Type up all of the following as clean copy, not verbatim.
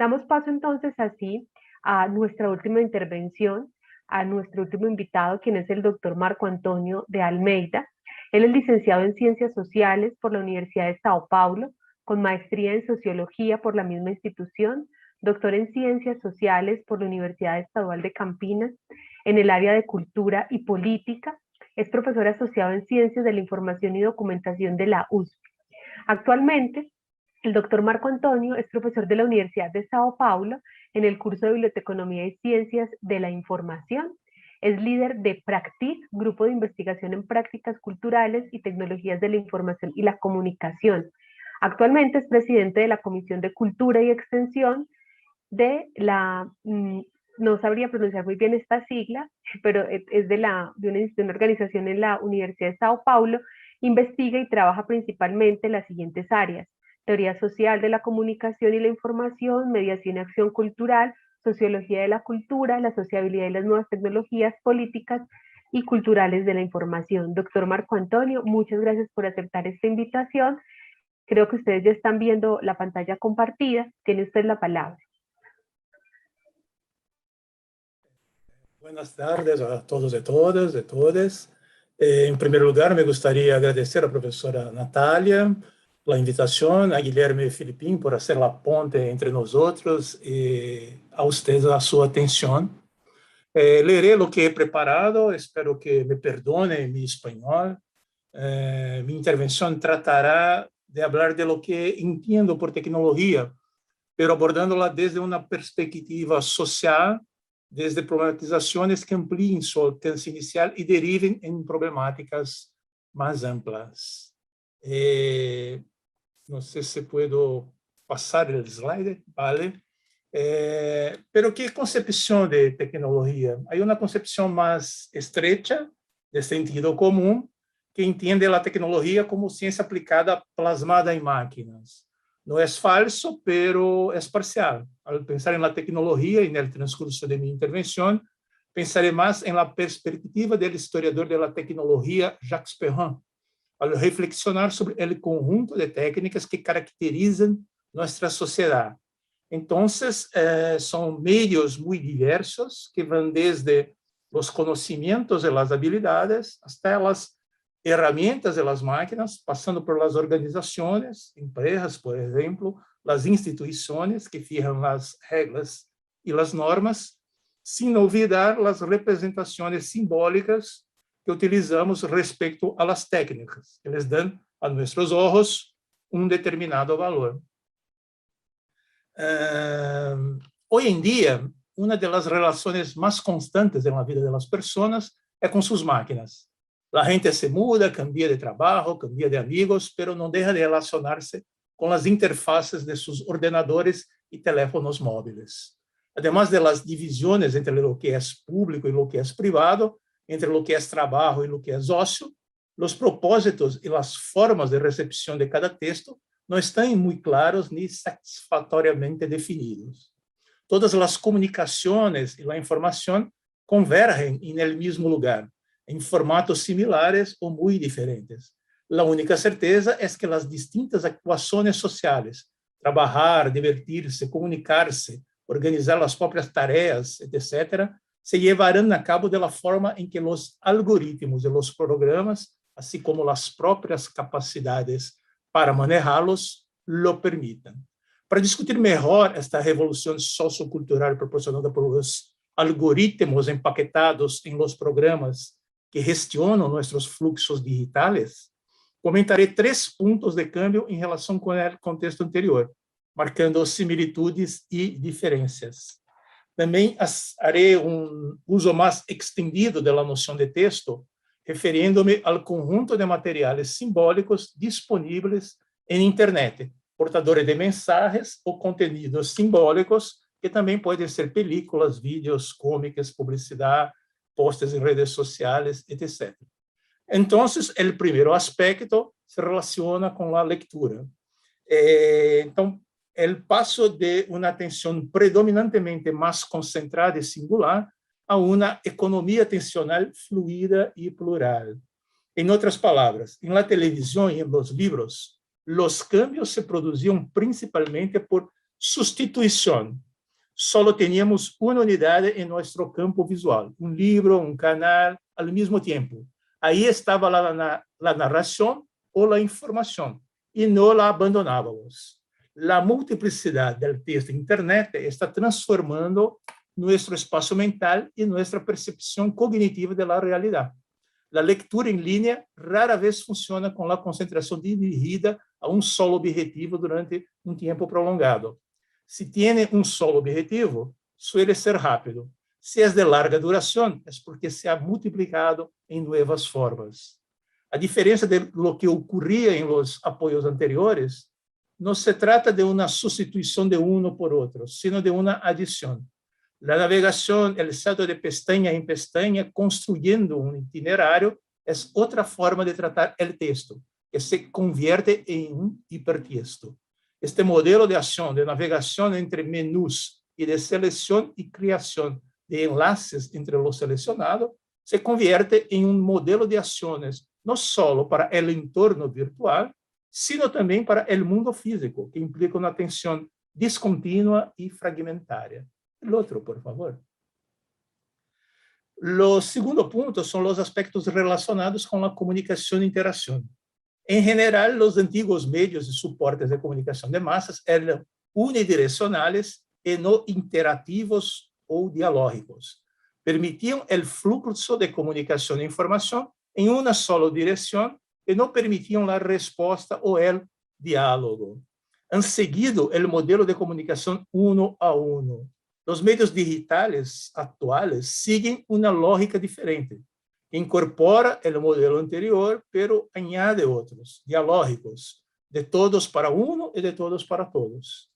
Damos paso entonces así a nuestra última intervención, a nuestro último invitado, quien es el doctor Marco Antonio de Almeida. Él es licenciado en Ciencias Sociales por la Universidad de Sao Paulo, con maestría en Sociología por la misma institución, doctor en Ciencias Sociales por la Universidad Estadual de Campinas, en el área de Cultura y Política. Es profesor asociado en Ciencias de la Información y Documentación de la USP. Actualmente, el doctor Marco Antonio es profesor de la Universidad de Sao Paulo en el curso de Biblioteconomía y Ciencias de la Información. Es líder de Practic, grupo de investigación en prácticas culturales y tecnologías de la información y la comunicación. Actualmente es presidente de la Comisión de Cultura y Extensión de la, no sabría pronunciar muy bien esta sigla, pero es de una organización en la Universidad de Sao Paulo. Investiga y trabaja principalmente en las siguientes áreas: teoría social de la comunicación y la información, mediación y acción cultural, sociología de la cultura, la sociabilidad y las nuevas tecnologías políticas y culturales de la información. Doctor Marco Antonio, muchas gracias por aceptar esta invitación. Creo que ustedes ya están viendo la pantalla compartida. Tiene usted la palabra. Buenas tardes a todos y todas, de todas. En primer lugar, me gustaría agradecer a la profesora Natalia la invitación, a Guilherme Filipín por hacer la ponte entre nosotros y a ustedes a su atención. Leeré lo que he preparado, espero que me perdone mi español. Mi intervención tratará de hablar de lo que entiendo por tecnología, pero abordándola desde una perspectiva social, desde problematizaciones que amplíen su alcance inicial y deriven en problemáticas más amplias. No sé si puedo pasar el slide, ¿vale? Pero ¿qué concepción de tecnología? Hay una concepción más estrecha, de sentido común, que entiende la tecnología como ciencia aplicada plasmada en máquinas. No es falso, pero es parcial. Al pensar en la tecnología y en el transcurso de mi intervención, pensaré más en la perspectiva del historiador de la tecnología Jacques Perrin, al reflexionar sobre el conjunto de técnicas que caracterizan nuestra sociedad. Entonces, son medios muy diversos que van desde los conocimientos y las habilidades hasta las herramientas de las máquinas, pasando por las organizaciones, empresas, por ejemplo, las instituciones que fijan las reglas y las normas, sin olvidar las representaciones simbólicas que utilizamos respecto a las técnicas, que les dan a nuestros ojos un determinado valor. Hoy en día, una de las relaciones más constantes en la vida de las personas es con sus máquinas. La gente se muda, cambia de trabajo, cambia de amigos, pero no deja de relacionarse con las interfaces de sus ordenadores y teléfonos móviles. Además de las divisiones entre lo que es público y lo que es privado, entre lo que es trabajo y lo que es ocio, los propósitos y las formas de recepción de cada texto no están muy claros ni satisfactoriamente definidos. Todas las comunicaciones y la información convergen en el mismo lugar, en formatos similares o muy diferentes. La única certeza es que las distintas actuaciones sociales, trabajar, divertirse, comunicarse, organizar las propias tareas, etc., se llevarán a cabo de la forma en que los algoritmos de los programas, así como las propias capacidades para manejarlos, lo permitan. Para discutir mejor esta revolución sociocultural proporcionada por los algoritmos empaquetados en los programas que gestionam nuestros fluxos digitales, comentaré 3 puntos de cambio em relação com o contexto anterior, marcando similitudes e diferenças. Também haré uso mais extendido da noção de texto, referindo-me ao conjunto de materiais simbólicos disponíveis em internet, portadores de mensagens ou conteúdos simbólicos, que também podem ser películas, vídeos, cómics, publicidade, posts em redes sociais, etc. Então, o primeiro aspecto se relaciona com a leitura. Então, o passo de uma atenção predominantemente mais concentrada e singular a uma economia atencional fluida e plural. Em outras palavras, em la televisão e em los livros, los cambios se produziam principalmente por Sustituição. Solo teníamos uma unidade em nosso campo visual, um livro, um canal, ao mesmo tempo. Aí estava a narração ou a informação, e não a abandonávamos. A multiplicidade do texto em internet está transformando nosso espaço mental e nossa percepção cognitiva da realidade. A leitura em linha rara vez funciona com a concentração dirigida a um solo objetivo durante um tempo prolongado. Se tem um solo objetivo, suele ser rápido. Se é de larga duração, é porque se ha multiplicado em novas formas. A diferença de lo que ocorria em los apoios anteriores não se trata de uma substituição de um por outro, sino de uma adição. A navegação, o salto de pestaña em pestaña, construindo um itinerário, é outra forma de tratar o texto, que se convierte em um hipertexto. Este modelo de ação de navegação entre menús e de seleção e criação de enlaces entre lo selecionado se convierte em um modelo de ações não só para o entorno virtual, sino também para o mundo físico, que implica uma atenção descontínua e fragmentária. O outro, por favor. O segundo ponto são os aspectos relacionados com a comunicação e interação. Em geral, os antigos meios e suportes de comunicação de massas eram unidirecionais e não interativos ou dialógicos. Permitiam o fluxo de comunicação e informação em uma só direção e não permitiam a resposta ou o diálogo. Han seguido o modelo de comunicação uno a uno. Os meios digitais atuais seguem uma lógica diferente, que incorpora o modelo anterior, pero añade outros, dialógicos, de todos para uno e de todos para todos.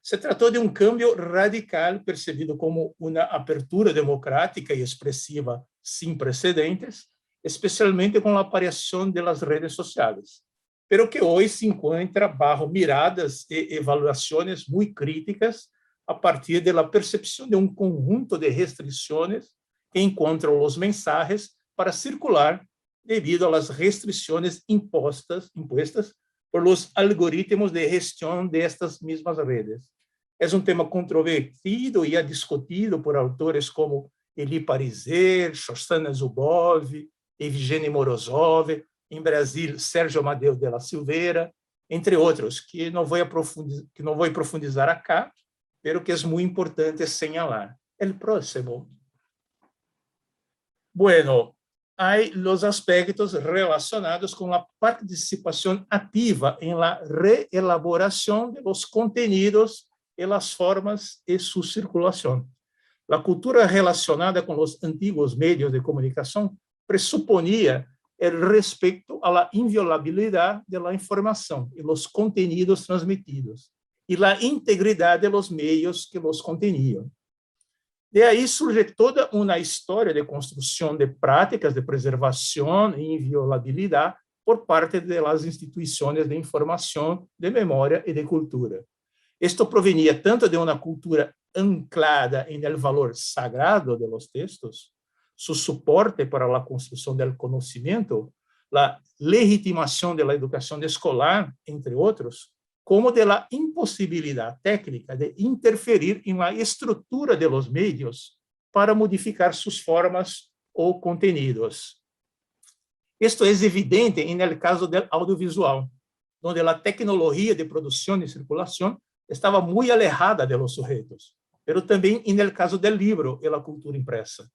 Se tratou de um cambio radical percebido como uma abertura democrática e expressiva sem precedentes, especialmente com a aparição das redes sociais, pero que hoje se encontra bajo miradas e evaluações muito críticas a partir da percepção de um conjunto de restrições que encontram os mensagens para circular devido às restrições impostas por los algoritmos de gestão destas mesmas redes. É um tema controvertido e discutido por autores como Elie Pariser, Shoshana Zuboff, Evgeny Morozov, em Brasil, Sérgio Amadeu de la Silveira, entre outros, que não vou profundizar acá, pero que é muito importante señalar. El próximo. Bueno, hay los aspectos relacionados con la participación activa en la reelaboración de los contenidos y las formas de su circulación. La cultura relacionada con los antiguos medios de comunicación presuponía el respeto a la inviolabilidad de la información y los contenidos transmitidos, e a integridade dos meios que os conteniam. De aí surge toda uma história de construção de práticas de preservação e inviolabilidade por parte das instituições de informação, de memória e de cultura. Isto provenia tanto de uma cultura anclada em el valor sagrado de los textos, su suporte para a construção del conhecimento, a legitimação da educação escolar, entre outros, como de la impossibilidade técnica de interferir em la estrutura de los medios para modificar suas formas ou contenidos. Isto é evidente em el caso do audiovisual, onde a tecnologia de produção e circulação estava muito alejada de los sujeitos, pero também em el caso do livro e la cultura impressa.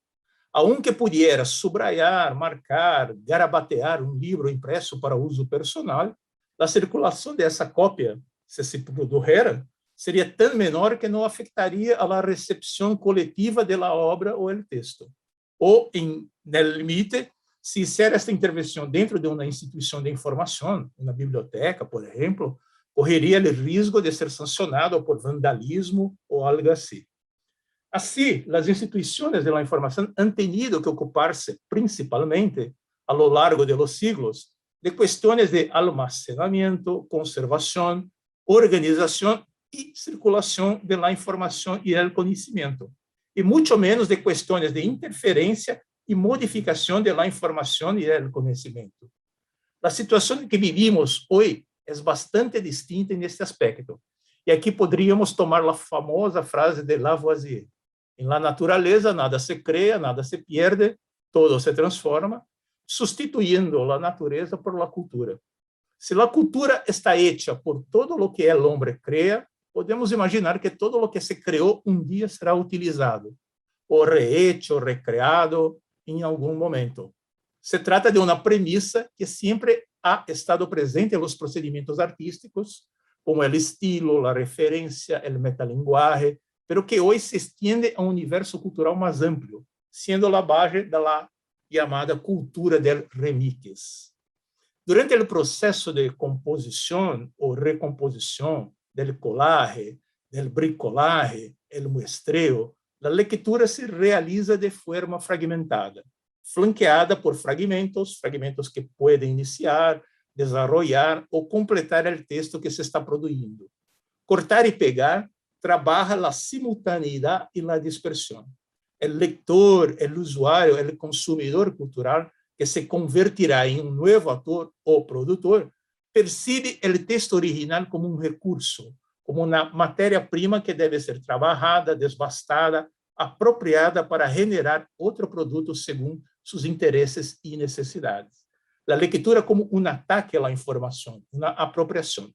Aunque pudiera subrayar, marcar, garabatear um livro impresso para uso personal, a circulação dessa cópia, se se produjera, seria tão menor que não afetaria a recepção coletiva da obra ou do texto. Ou, no limite, se fizer esta intervenção dentro de uma instituição de informação, uma biblioteca, por exemplo, correria o risco de ser sancionado por vandalismo ou algo assim. Assim, as instituições de informação han tenido que ocupar-se, principalmente, a lo largo de los siglos, de questões de almacenamento, conservação, organização e circulação da informação e do conhecimento, e muito menos de questões de interferência e modificação da informação e do conhecimento. A situação que vivimos hoje é bastante distinta neste aspecto, E aqui poderíamos tomar a famosa frase de Lavoisier: em la naturaleza nada se crea, nada se pierde, todo se transforma, sustituindo a natureza por la cultura. Se a cultura está hecha por todo o que el hombre crea, podemos imaginar que todo o que se creou dia será utilizado, ou rehecho, recreado em algum momento. Se trata de uma premissa que sempre ha estado presente nos procedimentos artísticos, como o estilo, a referência, o metalinguaje, pero que hoje se extiende a um universo cultural mais amplo, sendo a base da chamada cultura del remix. Durante o processo de composição ou recomposição, del collage, del bricolage, el muestreo, a leitura se realiza de forma fragmentada, flanqueada por fragmentos que podem iniciar, desarrollar ou completar o texto que se está produzindo. Cortar e pegar trabalha a simultaneidade e a dispersão. O leitor, o usuário, o consumidor cultural, que se convertirá em um novo ator ou produtor, percebe o texto original como um recurso, como uma matéria-prima que deve ser trabalhada, desbastada, apropriada para generar outro produto segundo seus interesses e necessidades. A leitura como um ataque à informação, uma apropriação.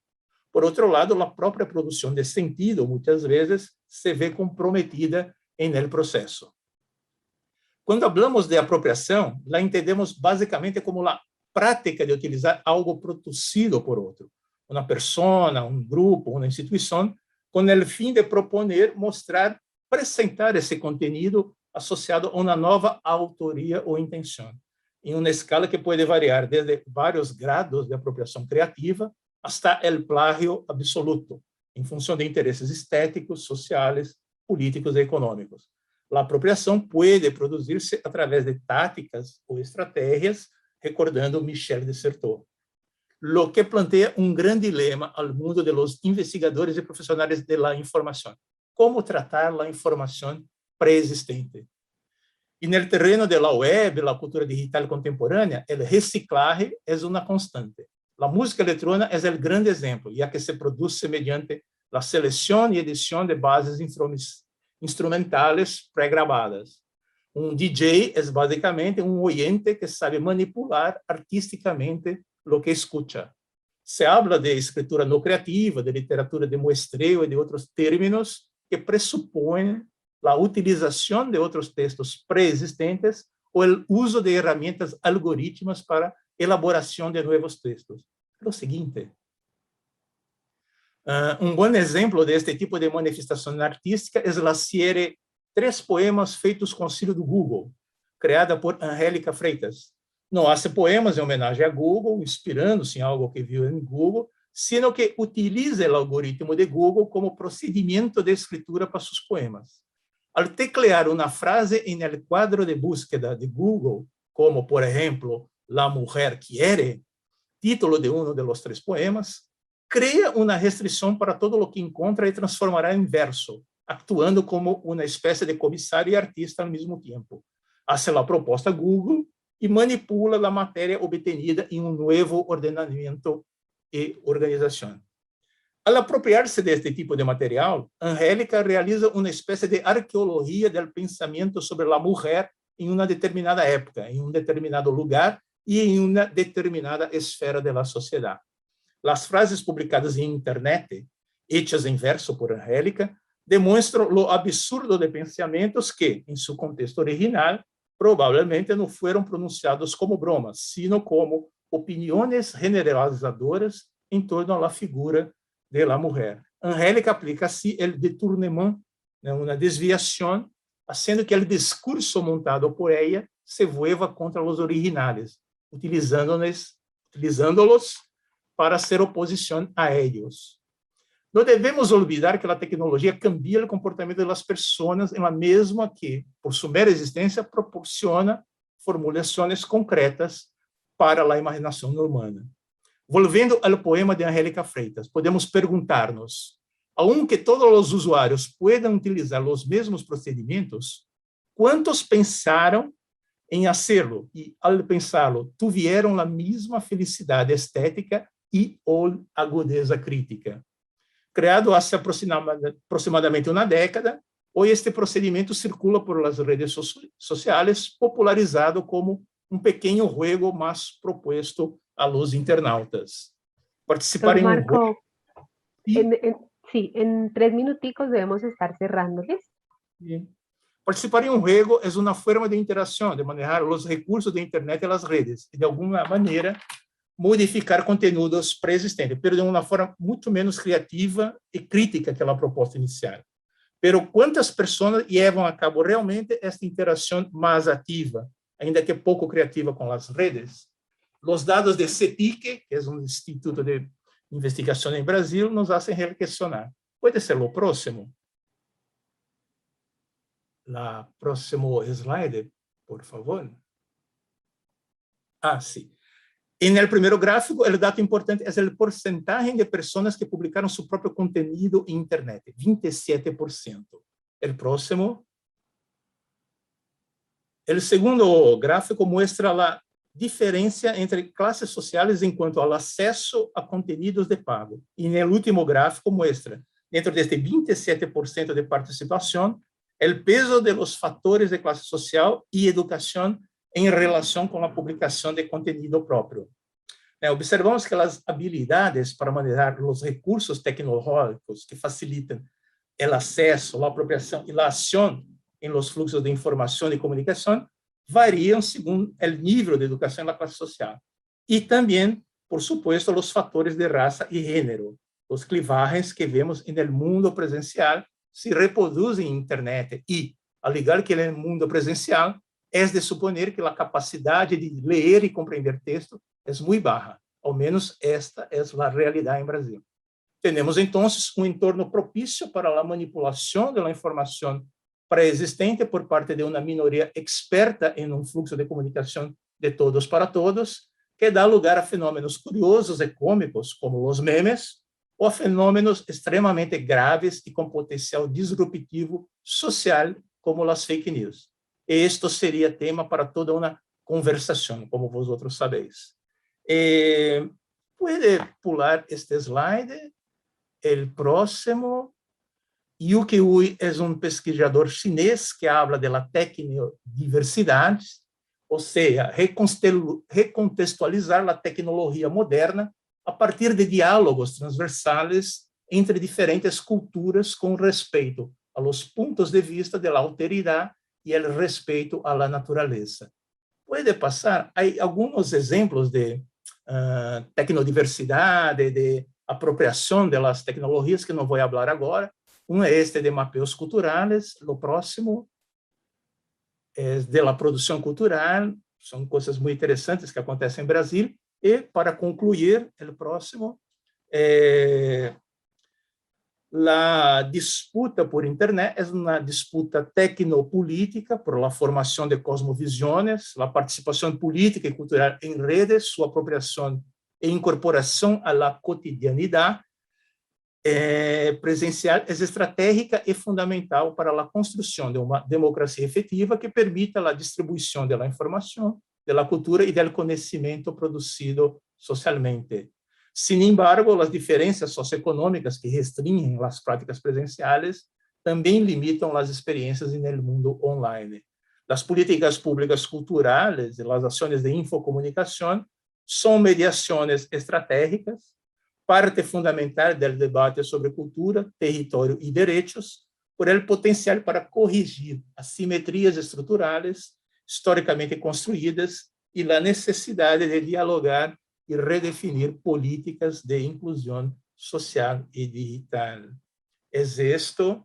Por outro lado, a própria produção de sentido, muitas vezes, se vê comprometida em el processo. Quando falamos de apropriação, la entendemos basicamente como a prática de utilizar algo produzido por outro, uma pessoa, um grupo, uma instituição, com o fim de proponer, mostrar, apresentar esse conteúdo associado a uma nova autoria ou intenção, em uma escala que pode variar desde vários grados de apropriação criativa hasta el plágio absoluto, em função de interesses estéticos, sociais, políticos e econômicos. A apropriação pode produzir-se através de táticas ou estratégias, recordando Michel de Certeau, lo que planteia um grande dilema ao mundo de los investigadores e profissionais de la informação. Como tratar a informação pré-existente? E no terreno de la web, la cultura digital contemporânea, o reciclaje é uma constante. A música eletrônica é o grande exemplo, já que se produz mediante a seleção e edição de bases instrumentales pré-gravadas. Um DJ é basicamente um oyente que sabe manipular artisticamente o que escuta. Se habla de escritura não criativa, de literatura de muestreo e de outros términos que pressupõem a utilização de outros textos pré-existentes ou o uso de ferramentas algorítmicas para elaboração de novos textos. É o seguinte, um bom exemplo deste tipo de manifestação artística é a série 3 poemas feitos com auxílio do Google, criada por Angélica Freitas. Não hace poemas em homenagem a Google, inspirando-se em algo que viu em Google, sino que utiliza o algoritmo de Google como procedimento de escritura para seus poemas. Al teclear uma frase em el quadro de búsqueda de Google, como, por exemplo, La mujer quiere, título de um dos 3 poemas, cria uma restrição para todo o que encontra e transformará em verso, actuando como uma espécie de comissário e artista ao mesmo tempo. Hace a proposta Google e manipula a matéria obtenida em um novo ordenamento e organização. Al apropriar-se deste tipo de material, Angélica realiza uma espécie de arqueologia do pensamento sobre a mulher em uma determinada época, em um determinado lugar e em uma determinada esfera da sociedade. As frases publicadas em internet, hechas em verso por Angélica, demonstram o absurdo de pensamentos que, em seu contexto original, provavelmente não foram pronunciados como bromas, sino como opiniões generalizadoras em torno à figura de la mulher. Angélica aplica assim o détournement, uma desviação, sendo que o discurso montado por ela se vuelva contra os originais, utilizando-los para ser oposição a eles. Não devemos olvidar que a tecnologia cambia o comportamento das pessoas em la mesma que, por sua mera existência, proporciona formulações concretas para a imaginação humana. Volvendo ao poema de Angélica Freitas, podemos perguntar-nos, aunque todos os usuários puedan utilizar os mesmos procedimentos, quantos pensaram em hacerlo e, ao pensá-lo, tiveram a mesma felicidade estética e ou agudeza crítica? Creado há aproximadamente uma década, hoje este procedimento circula por las redes sociais, popularizado como um pequeno jogo mais proposto a los internautas. Participar Don em um juego. Marco, sí, en 3 minuticos debemos estar cerrándoles. Participar em um juego é uma forma de interação, de manejar os recursos da internet e as redes, e de alguma maneira modificar conteúdos pré-existentes, mas de uma forma muito menos criativa e crítica que a proposta inicial. Pero quantas pessoas levam a cabo realmente esta interação mais ativa, ainda que pouco criativa com as redes? Os dados de CETIC, que é um instituto de investigação em Brasil, nos fazem reflexionar. Pode ser o próximo? O próximo slide, por favor. Sim. En el primer gráfico, el dato importante es el porcentaje de personas que publicaron su propio contenido en Internet, 27%. El próximo. El segundo gráfico muestra la diferencia entre clases sociales en cuanto al acceso a contenidos de pago. Y en el último gráfico muestra, dentro de este 27% de participación, el peso de los factores de clase social y educación em relação com a publicação de conteúdo próprio. Observamos que as habilidades para manejar os recursos tecnológicos que facilitam o acesso, a apropriação e a ação em los fluxos de informação e comunicação variam segundo o nível de educação da classe social. E também, por supuesto, os fatores de raça e gênero, os clivagens que vemos no mundo presencial se reproduzem em internet e, ao igual que no mundo presencial, é de suponer que a capacidade de ler e compreender texto é muito baixa. Ao menos esta é a realidade em Brasil. Temos, então, um entorno propício para a manipulação da informação pré-existente por parte de uma minoria experta em um fluxo de comunicação de todos para todos, que dá lugar a fenômenos curiosos e cômicos, como os memes, ou a fenômenos extremamente graves e com potencial disruptivo social, como as fake news. Esto seria tema para toda uma conversação, como vosotros sabeis. Pode pular este slide, o próximo. Yuki Ui é um pesquisador chinês que habla de la tecnodiversidade, ou seja, recontextualizar a tecnologia moderna a partir de diálogos transversales entre diferentes culturas com respeito a los pontos de vista de la alteridade e o respeito à natureza. Pode passar? Há alguns exemplos de tecnodiversidade, de apropriação das tecnologias que não vou falar agora. Um é este de mapeos culturais, o próximo é de la produção cultural, são coisas muito interessantes que acontecem em Brasil. E, para concluir, o próximo a disputa por internet é uma disputa tecnopolítica por la formação de cosmovisões, a participação política e cultural em redes, sua apropriação e incorporação à la cotidianidade presencial é estratégica e fundamental para a construção de uma democracia efetiva que permita a distribuição da informação, da cultura e do conhecimento produzido socialmente. Sin embargo, as diferenças socioeconômicas que restringem as práticas presenciais também limitam as experiências no mundo online. As políticas públicas culturais e as ações de infocomunicação são mediações estratégicas, parte fundamental do debate sobre cultura, território e direitos, por el potencial para corrigir assimetrias estruturais historicamente construídas e a necessidade de dialogar e redefinir políticas de inclusão social e digital. É isto.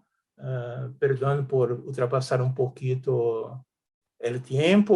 Perdão por ultrapassar um pouquinho o tempo.